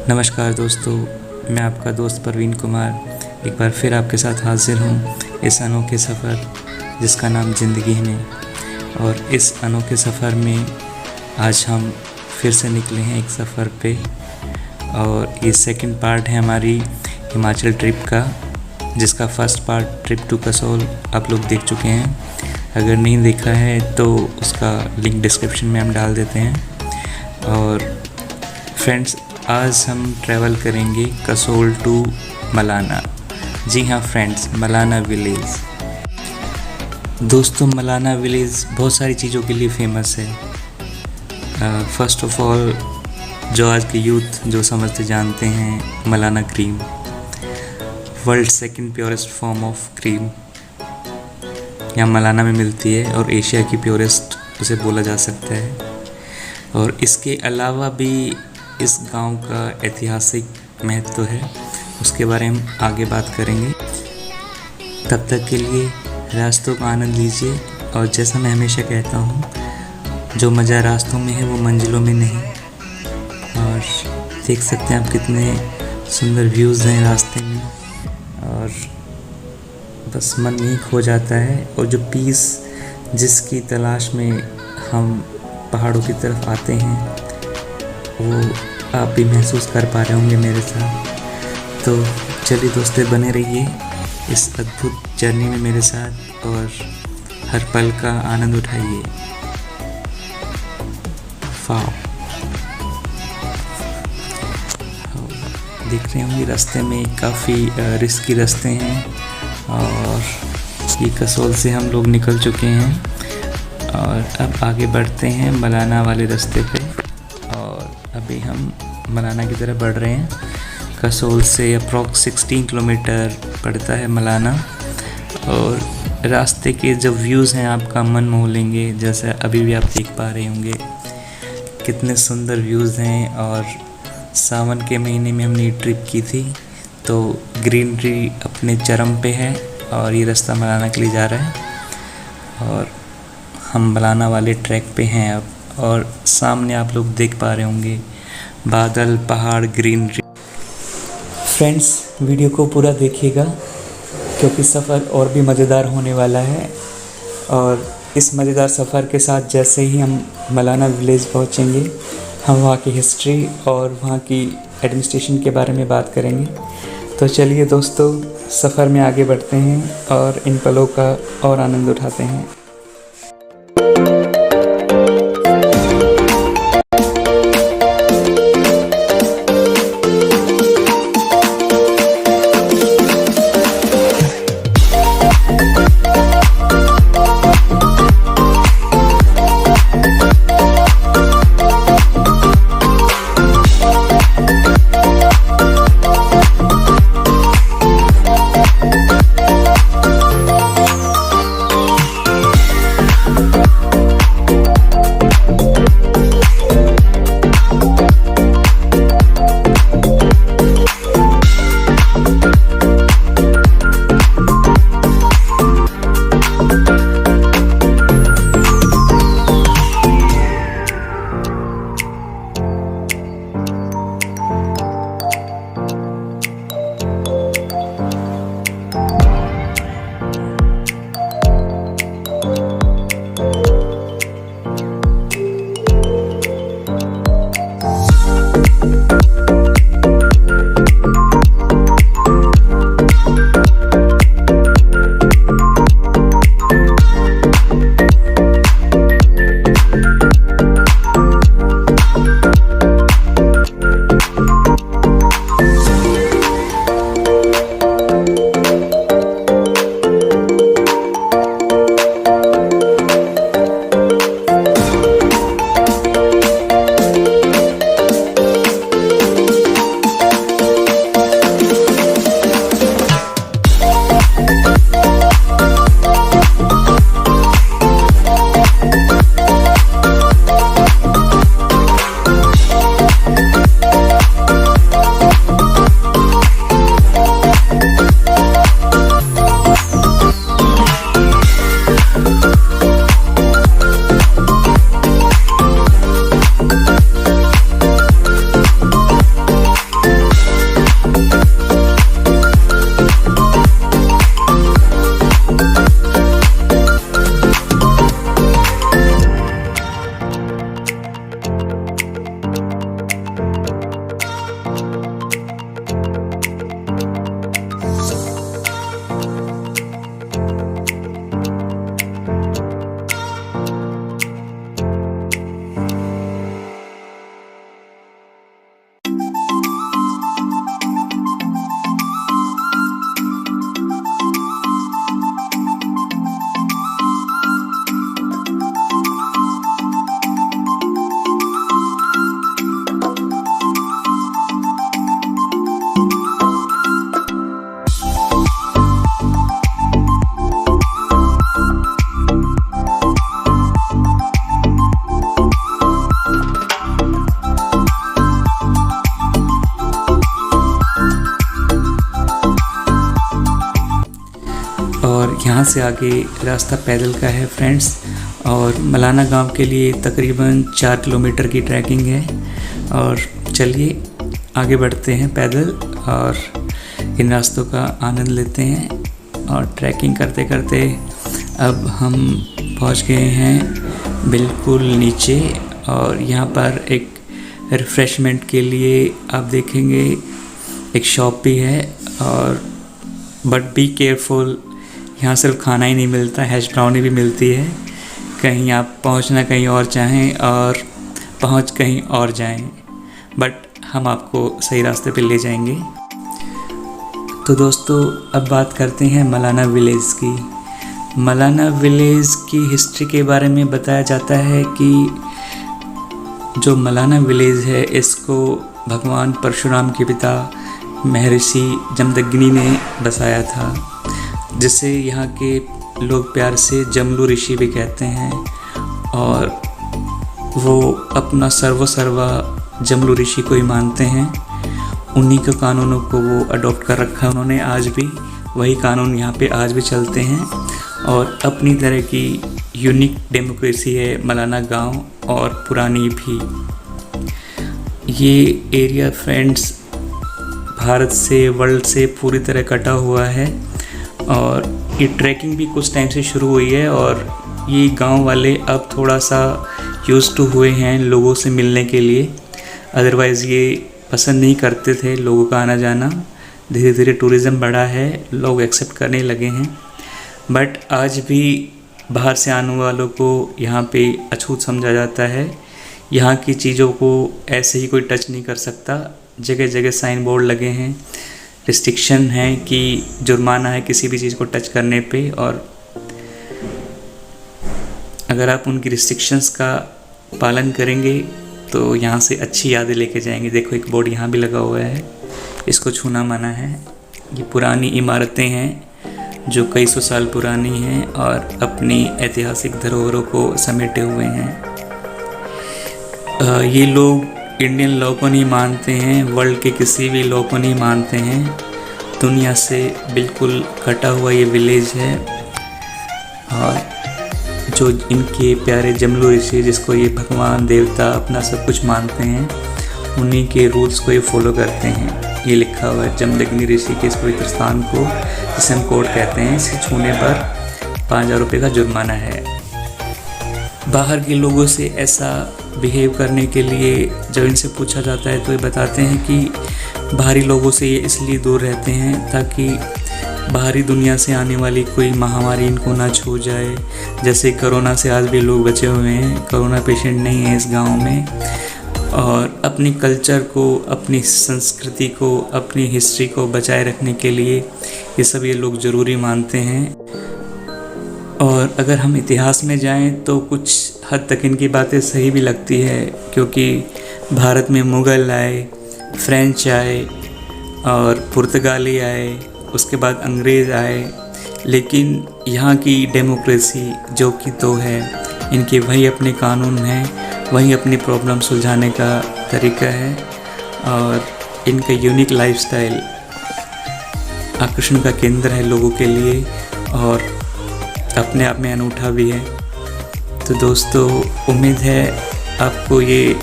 नमस्कार दोस्तों, मैं आपका दोस्त परवीन कुमार एक बार फिर आपके साथ हाजिर हूँ इस अनोखे सफ़र जिसका नाम ज़िंदगी है। और इस अनोखे सफ़र में आज हम फिर से निकले हैं एक सफ़र पे। और ये सेकंड पार्ट है हमारी हिमाचल ट्रिप का, जिसका first part trip to Kasol आप लोग देख चुके हैं। अगर नहीं देखा है तो उसका लिंक डिस्क्रिप्शन में हम डाल देते हैं। और फ्रेंड्स, आज हम ट्रैवल करेंगे कसोल टू मलाना। जी हाँ फ्रेंड्स, मलाना विलेज। दोस्तों, मलाना विलेज बहुत सारी चीज़ों के लिए फेमस है। फर्स्ट ऑफ ऑल, जो आज के यूथ जो समझते जानते हैं, Malana cream world second purest form of cream यहाँ मलाना में मिलती है और एशिया की प्योरेस्ट उसे बोला जा सकता है। और इसके अलावा भी इस गांव का ऐतिहासिक महत्व है, उसके बारे में हम आगे बात करेंगे। तब तक के लिए रास्तों का आनंद लीजिए। और जैसा मैं हमेशा कहता हूँ, जो मज़ा रास्तों में है वो मंजिलों में नहीं। और देख सकते हैं आप कितने सुंदर व्यूज़ हैं रास्ते में, और बस मन यही खो जाता है। और जो पीस जिसकी तलाश में हम पहाड़ों की तरफ आते हैं, वो आप भी महसूस कर पा रहे होंगे मेरे साथ। तो चलिए दोस्तों, बने रहिए इस अद्भुत जर्नी में मेरे साथ और हर पल का आनंद उठाइए। देख रहे होंगे रास्ते में काफ़ी रिस्की रास्ते हैं। और ये कसोल से हम लोग निकल चुके हैं और अब आगे बढ़ते हैं मलाना वाले रास्ते पे। और अभी हम मलाना की तरफ बढ़ रहे हैं। कसोल से अप्रॉक्स 16 किलोमीटर पड़ता है मलाना। और रास्ते के जो व्यूज़ हैं आपका मन मोह लेंगे, जैसे अभी भी आप देख पा रहे होंगे कितने सुंदर व्यूज़ हैं। और सावन के महीने में हमने ट्रिप की थी, तो ग्रीनरी अपने चरम पे है और ये रास्ता मलाना के लिए जा रहा है। और हम मलाना वाले ट्रैक पे हैं अब, और सामने आप लोग देख पा रहे होंगे बादल, पहाड़, ग्रीनरी। फ्रेंड्स, वीडियो को पूरा देखिएगा क्योंकि सफ़र और भी मज़ेदार होने वाला है। और इस मज़ेदार सफ़र के साथ जैसे ही हम मलाना विलेज पहुंचेंगे, हम वहाँ की हिस्ट्री और वहाँ की एडमिनिस्ट्रेशन के बारे में बात करेंगे। तो चलिए दोस्तों, सफ़र में आगे बढ़ते हैं और इन पलों का और आनंद उठाते हैं। यहाँ से आगे रास्ता पैदल का है फ्रेंड्स, और मलाना गांव के लिए तकरीबन 4 किलोमीटर की ट्रैकिंग है। और चलिए आगे बढ़ते हैं पैदल और इन रास्तों का आनंद लेते हैं। और ट्रैकिंग करते करते अब हम पहुंच गए हैं बिल्कुल नीचे, और यहाँ पर एक रिफ़्रेशमेंट के लिए आप देखेंगे एक शॉप भी है। और बट बी केयरफुल, यहाँ सिर्फ खाना ही नहीं मिलता, हैश ब्राउनी भी मिलती है। कहीं आप पहुँचना कहीं और चाहें और पहुँच कहीं और जाएं, बट हम आपको सही रास्ते पे ले जाएंगे। तो दोस्तों अब बात करते हैं मलाना विलेज की। मलाना विलेज की हिस्ट्री के बारे में बताया जाता है कि जो मलाना विलेज है इसको भगवान परशुराम के पिता महर्षि जमदग्नि ने बसाया था, जिसे यहाँ के लोग प्यार से जमलू ऋषि भी कहते हैं। और वो अपना सर्वा जमलू ऋषि को ही मानते हैं। उन्हीं के कानूनों को वो अडॉप्ट कर रखा है उन्होंने। आज भी वही कानून यहाँ पे आज भी चलते हैं, और अपनी तरह की यूनिक डेमोक्रेसी है मलाना गांव, और पुरानी भी। ये एरिया फ्रेंड्स भारत से, वर्ल्ड से पूरी तरह कटा हुआ है। और ये ट्रैकिंग भी कुछ टाइम से शुरू हुई है, और ये गांव वाले अब थोड़ा सा यूज्ड टू हुए हैं लोगों से मिलने के लिए। अदरवाइज़ ये पसंद नहीं करते थे लोगों का आना जाना। धीरे धीरे टूरिज़्म बढ़ा है, लोग एक्सेप्ट करने लगे हैं। बट आज भी बाहर से आने वालों को यहाँ पे अछूत समझा जाता है। यहाँ की चीज़ों को ऐसे ही कोई टच नहीं कर सकता। जगह जगह साइन बोर्ड लगे हैं, रिस्ट्रिक्शन है कि जुर्माना है किसी भी चीज़ को टच करने पे। और अगर आप उनकी रिस्ट्रिक्शंस का पालन करेंगे तो यहाँ से अच्छी यादें लेके जाएंगे। देखो एक बोर्ड यहाँ भी लगा हुआ है, इसको छूना मना है। ये पुरानी इमारतें हैं जो कई सौ साल पुरानी हैं और अपनी ऐतिहासिक धरोहरों को समेटे हुए हैं। ये लोग इंडियन लॉ को नहीं मानते हैं, वर्ल्ड के किसी भी लॉ को नहीं मानते हैं। दुनिया से बिल्कुल कटा हुआ ये विलेज है। और जो इनके प्यारे जमलू ऋषि, जिसको ये भगवान देवता अपना सब कुछ मानते हैं, उन्हीं के रूल्स को ये फॉलो करते हैं। ये लिखा हुआ है जमदग्नि ऋषि के इस पवित्र स्थान को, जिसे हम कोड कहते हैं, इसे छूने पर 5000 रुपये का जुर्माना है। बाहर के लोगों से ऐसा बिहेव करने के लिए जब इनसे पूछा जाता है तो ये बताते हैं कि बाहरी लोगों से ये इसलिए दूर रहते हैं ताकि बाहरी दुनिया से आने वाली कोई महामारी इनको ना छू जाए। जैसे कोरोना से आज भी लोग बचे हुए हैं, कोरोना पेशेंट नहीं है इस गांव में। और अपनी कल्चर को, अपनी संस्कृति को, अपनी हिस्ट्री को बचाए रखने के लिए ये सब ये लोग ज़रूरी मानते हैं। और अगर हम इतिहास में जाएं तो कुछ हद तक इनकी बातें सही भी लगती है, क्योंकि भारत में मुग़ल आए, फ्रेंच आए और पुर्तगाली आए, उसके बाद अंग्रेज़ आए, लेकिन यहाँ की डेमोक्रेसी जो कि तो है, इनके वही अपने कानून हैं, वही अपनी प्रॉब्लम सुलझाने का तरीका है। और इनका यूनिक लाइफस्टाइल आकर्षण का केंद्र है लोगों के लिए, और अपने आप में अनूठा भी है। तो दोस्तों उम्मीद है आपको ये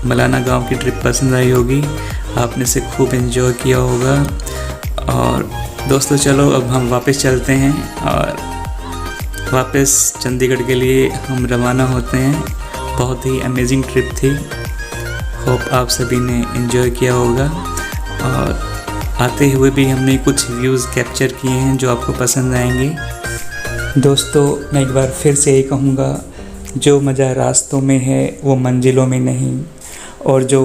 मलाना गांव की ट्रिप पसंद आई होगी, आपने इसे खूब एंजॉय किया होगा। और दोस्तों चलो अब हम वापस चलते हैं और वापस चंडीगढ़ के लिए हम रवाना होते हैं। बहुत ही अमेजिंग ट्रिप थी, होप आप सभी ने एंजॉय किया होगा। और आते हुए भी हमने कुछ व्यूज़ कैप्चर किए हैं जो आपको पसंद आएंगे। दोस्तों मैं एक बार फिर से यही कहूँगा, जो मज़ा रास्तों में है वो मंजिलों में नहीं, और जो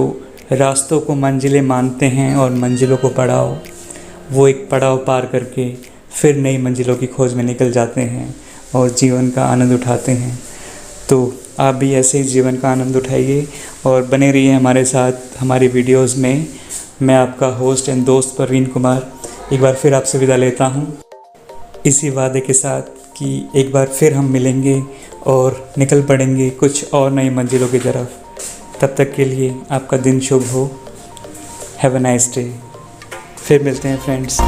रास्तों को मंजिलें मानते हैं और मंजिलों को पड़ाव, वो एक पड़ाव पार करके फिर नई मंजिलों की खोज में निकल जाते हैं और जीवन का आनंद उठाते हैं। तो आप भी ऐसे ही जीवन का आनंद उठाइए और बने रहिए हमारे साथ हमारी वीडियोस में। मैं आपका होस्ट एंड दोस्त परवीन कुमार एक बार फिर आपसे विदा लेता हूँ, इसी वादे के साथ कि एक बार फिर हम मिलेंगे और निकल पड़ेंगे कुछ और नई मंजिलों की तरफ। तब तक के लिए आपका दिन शुभ हो। Have a nice day. फिर मिलते हैं फ्रेंड्स।